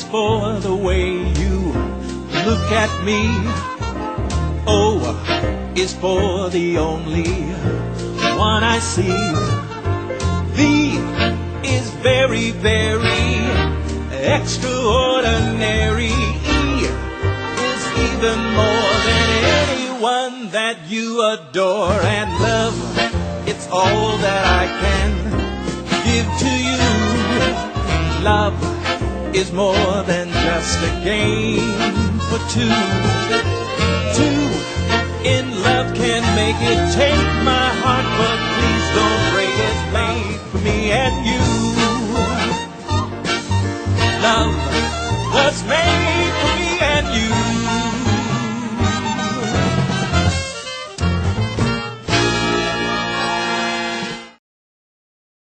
is for the way you look at me. O is for the only one I see. V is very, very extraordinary. E is even more than anyone that you adore. And love, it's all that I can give to you. Love is more than just a game for two. Two in love can make it take